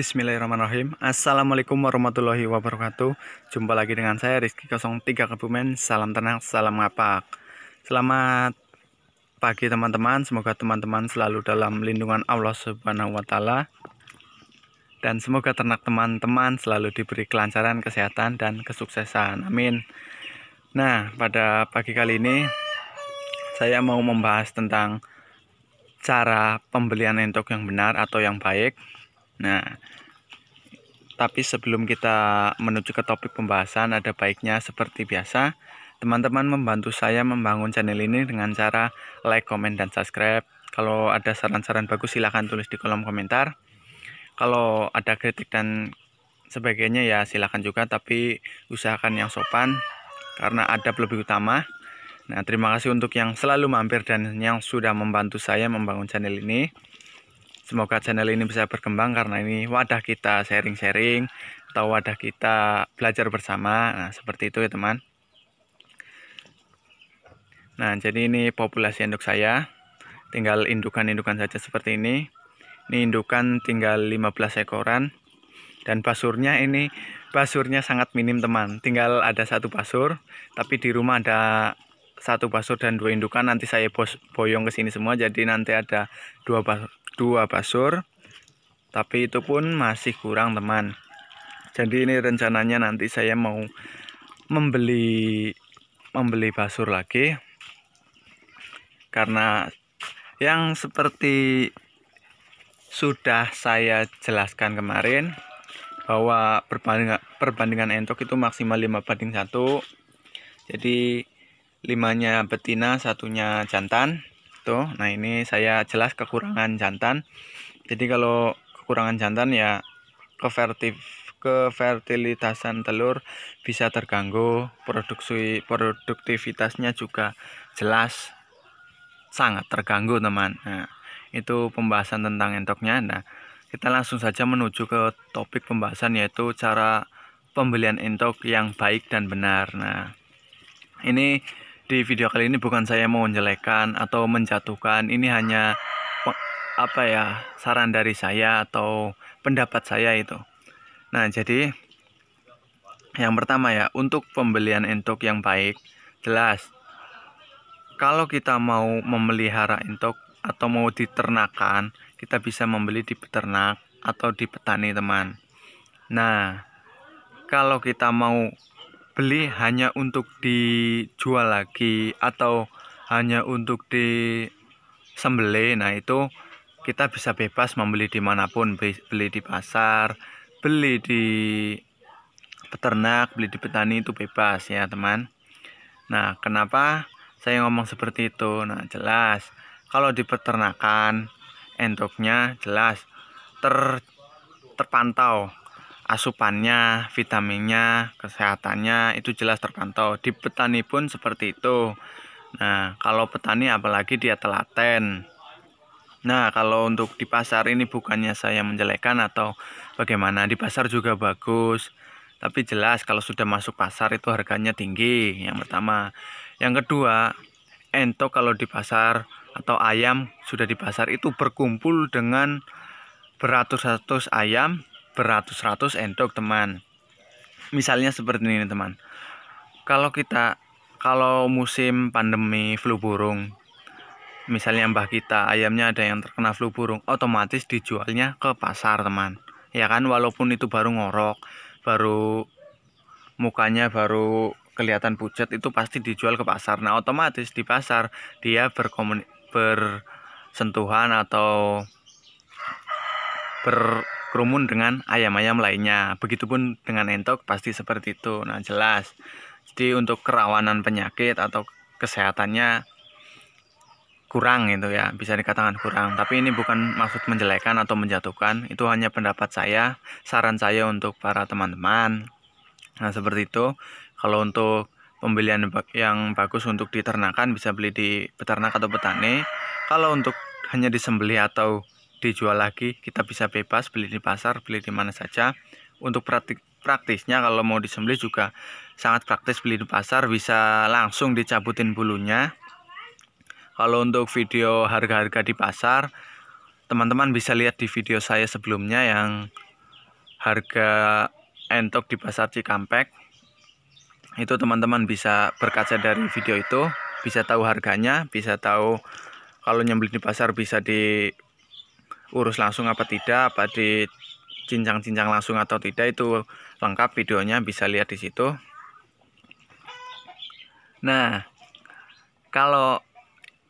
Bismillahirrahmanirrahim. Assalamualaikum warahmatullahi wabarakatuh. Jumpa lagi dengan saya Rizky 03 Kebumen. Salam tenang, salam ngapak. Selamat pagi teman-teman. Semoga teman-teman selalu dalam lindungan Allah Subhanahu wa taala. Dan semoga ternak teman-teman selalu diberi kelancaran, kesehatan dan kesuksesan. Amin. Nah, pada pagi kali ini saya mau membahas tentang cara pembelian entok yang benar atau yang baik. Nah, tapi sebelum kita menuju ke topik pembahasan, ada baiknya seperti biasa teman-teman membantu saya membangun channel ini dengan cara like, komen, dan subscribe. Kalau ada saran-saran bagus silahkan tulis di kolom komentar. Kalau ada kritik dan sebagainya ya silahkan juga, tapi usahakan yang sopan karena adab lebih utama. Nah, terima kasih untuk yang selalu mampir dan yang sudah membantu saya membangun channel ini. Semoga channel ini bisa berkembang karena ini wadah kita sharing-sharing atau wadah kita belajar bersama. Nah, seperti itu ya teman. Nah, jadi ini populasi induk saya. Tinggal indukan-indukan saja seperti ini. Ini indukan tinggal 15 ekoran. Dan basurnya ini, basurnya sangat minim teman. Tinggal ada satu basur, tapi di rumah ada satu basur dan dua indukan. Nanti saya boyong ke sini semua, jadi nanti ada dua basur, tapi itu pun masih kurang teman. Jadi ini rencananya nanti saya mau membeli basur lagi, karena yang seperti sudah saya jelaskan kemarin bahwa perbandingan entok itu maksimal 5:1. Jadi 5-nya betina, 1-nya jantan. Tuh, nah ini saya jelas kekurangan jantan. Jadi kalau kekurangan jantan ya kefertilitasan telur bisa terganggu, produktivitasnya juga jelas sangat terganggu teman. Nah, itu pembahasan tentang entoknya. Nah, kita langsung saja menuju ke topik pembahasan, yaitu cara pembelian entok yang baik dan benar. Nah, ini di video kali ini bukan saya mau menjelekkan atau menjatuhkan, ini hanya saran dari saya atau pendapat saya itu. Nah, jadi yang pertama ya, untuk pembelian entok yang baik, jelas kalau kita mau memelihara entok atau mau diternakan, kita bisa membeli di peternak atau di petani teman. Nah, kalau kita mau beli hanya untuk dijual lagi atau hanya untuk disembelih, nah itu kita bisa bebas membeli dimanapun, beli di pasar, beli di peternak, beli di petani, itu bebas ya teman. Nah, kenapa saya ngomong seperti itu? Nah, jelas kalau di peternakan entoknya jelas terpantau, asupannya, vitaminnya, kesehatannya itu jelas terpantau. Di petani pun seperti itu. Nah, kalau petani apalagi dia telaten. Nah, kalau untuk di pasar ini bukannya saya menjelekkan atau bagaimana, di pasar juga bagus. Tapi jelas kalau sudah masuk pasar itu harganya tinggi, yang pertama. Yang kedua, entok kalau di pasar atau ayam sudah di pasar itu berkumpul dengan beratus-ratus ayam, beratus-ratus entok teman. Misalnya seperti ini teman. Kalau musim pandemi flu burung, misalnya mbah kita ayamnya ada yang terkena flu burung, otomatis dijualnya ke pasar teman. Ya kan, walaupun itu baru ngorok, baru mukanya baru kelihatan pucat, itu pasti dijual ke pasar. Nah, otomatis di pasar dia bersentuhan atau berkerumun dengan ayam-ayam lainnya. Begitupun dengan entok pasti seperti itu. Nah, jelas. Jadi untuk kerawanan penyakit atau kesehatannya kurang itu ya, bisa dikatakan kurang. Tapi ini bukan maksud menjelekkan atau menjatuhkan, itu hanya pendapat saya, saran saya untuk para teman-teman. Nah, seperti itu. Kalau untuk pembelian yang bagus untuk diternakan bisa beli di peternak atau petani. Kalau untuk hanya disembelih atau dijual lagi, kita bisa bebas beli di pasar, beli di mana saja. Untuk praktisnya kalau mau disembelih juga sangat praktis, beli di pasar bisa langsung dicabutin bulunya. Kalau untuk video harga-harga di pasar, teman-teman bisa lihat di video saya sebelumnya yang harga entok di pasar Cikampek. Itu teman-teman bisa berkaca dari video itu, bisa tahu harganya, bisa tahu kalau nyembeli di pasar bisa diurus langsung apa tidak, apa dicincang-cincang langsung atau tidak, itu lengkap videonya, bisa lihat di situ. Nah, kalau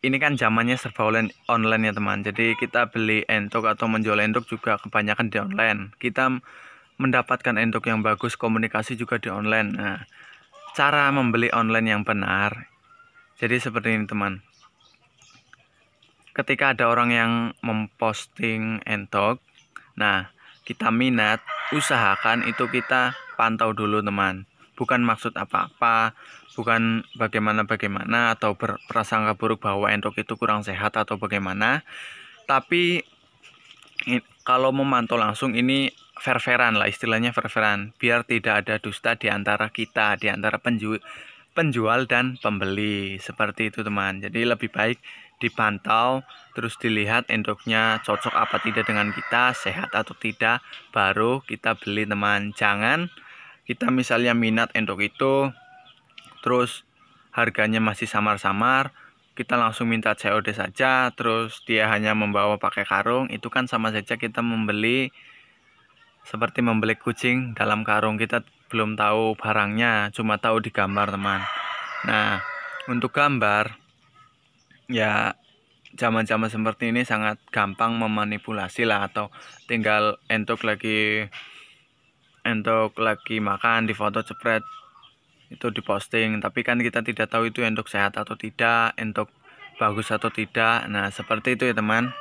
ini kan zamannya serba online ya teman. Jadi kita beli entok atau menjual entok juga kebanyakan di online. Kita mendapatkan entok yang bagus, komunikasi juga di online. Nah, cara membeli online yang benar. Jadi seperti ini teman. Ketika ada orang yang memposting entok, nah kita minat, usahakan itu kita pantau dulu teman. Bukan maksud apa-apa, bukan bagaimana atau berprasangka buruk bahwa entok itu kurang sehat atau bagaimana. Tapi kalau memantau langsung ini fair-fairan lah, istilahnya fair-fairan, biar tidak ada dusta di antara kita, di antara penjual dan pembeli, seperti itu teman. Jadi lebih baik dipantau, terus dilihat endoknya cocok apa tidak dengan kita, sehat atau tidak, baru kita beli teman. Jangan kita misalnya minat endok itu, terus harganya masih samar-samar, kita langsung minta COD saja, terus dia hanya membawa pakai karung, itu kan sama saja kita membeli seperti membeli kucing dalam karung. Kita belum tahu barangnya, cuma tahu di gambar teman. Nah, untuk gambar ya zaman-zaman seperti ini sangat gampang memanipulasi lah, atau tinggal entok lagi makan di foto cepret itu diposting, tapi kan kita tidak tahu itu entok sehat atau tidak, entok bagus atau tidak. Nah seperti itu ya teman.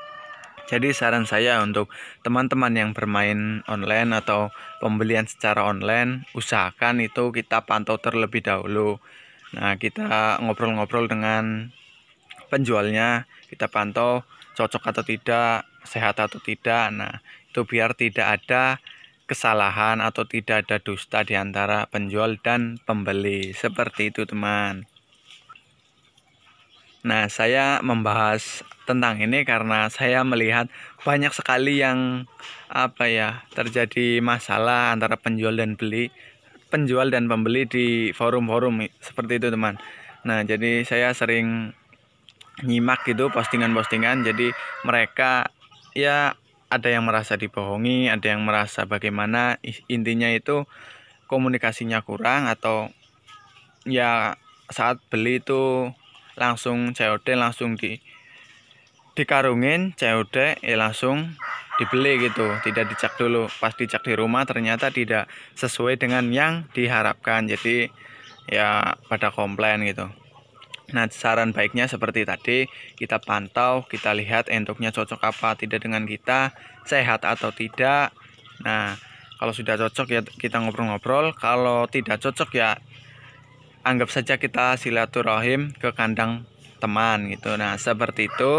Jadi saran saya untuk teman-teman yang bermain online atau pembelian secara online, usahakan itu kita pantau terlebih dahulu. Nah kita ngobrol-ngobrol dengan penjualnya, kita pantau cocok atau tidak, sehat atau tidak. Nah itu biar tidak ada kesalahan atau tidak ada dusta di antara penjual dan pembeli, seperti itu teman. Nah saya membahas tentang ini karena saya melihat banyak sekali yang terjadi masalah antara penjual dan pembeli di forum-forum seperti itu teman. Nah jadi saya sering nyimak gitu postingan-postingan, jadi mereka ya ada yang merasa dibohongi, ada yang merasa bagaimana, intinya itu komunikasinya kurang, atau ya saat beli itu langsung COD, langsung dikarungin COD langsung dibeli gitu, tidak dicek dulu. Pas dicek di rumah ternyata tidak sesuai dengan yang diharapkan, jadi ya pada komplain gitu. Nah saran baiknya seperti tadi, kita pantau, kita lihat entuknya cocok apa tidak dengan kita, sehat atau tidak. Nah kalau sudah cocok ya kita ngobrol-ngobrol, kalau tidak cocok ya anggap saja kita silaturahim ke kandang teman gitu. Nah seperti itu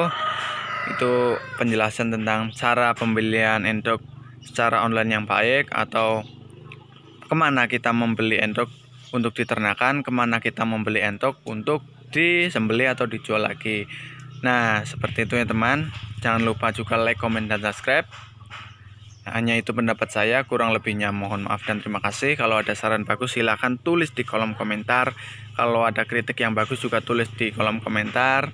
penjelasan tentang cara pembelian endok secara online yang baik, atau kemana kita membeli endok untuk diternakan, kemana kita membeli entok untuk disembelih atau dijual lagi. Nah seperti itu ya teman. Jangan lupa juga like, comment, dan subscribe. Hanya itu pendapat saya, kurang lebihnya mohon maaf dan terima kasih. Kalau ada saran bagus silahkan tulis di kolom komentar. Kalau ada kritik yang bagus juga tulis di kolom komentar.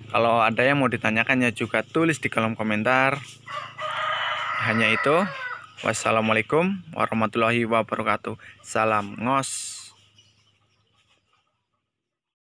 Kalau ada yang mau ditanyakannya juga tulis di kolom komentar. Hanya itu. Wassalamualaikum warahmatullahi wabarakatuh. Salam ngos.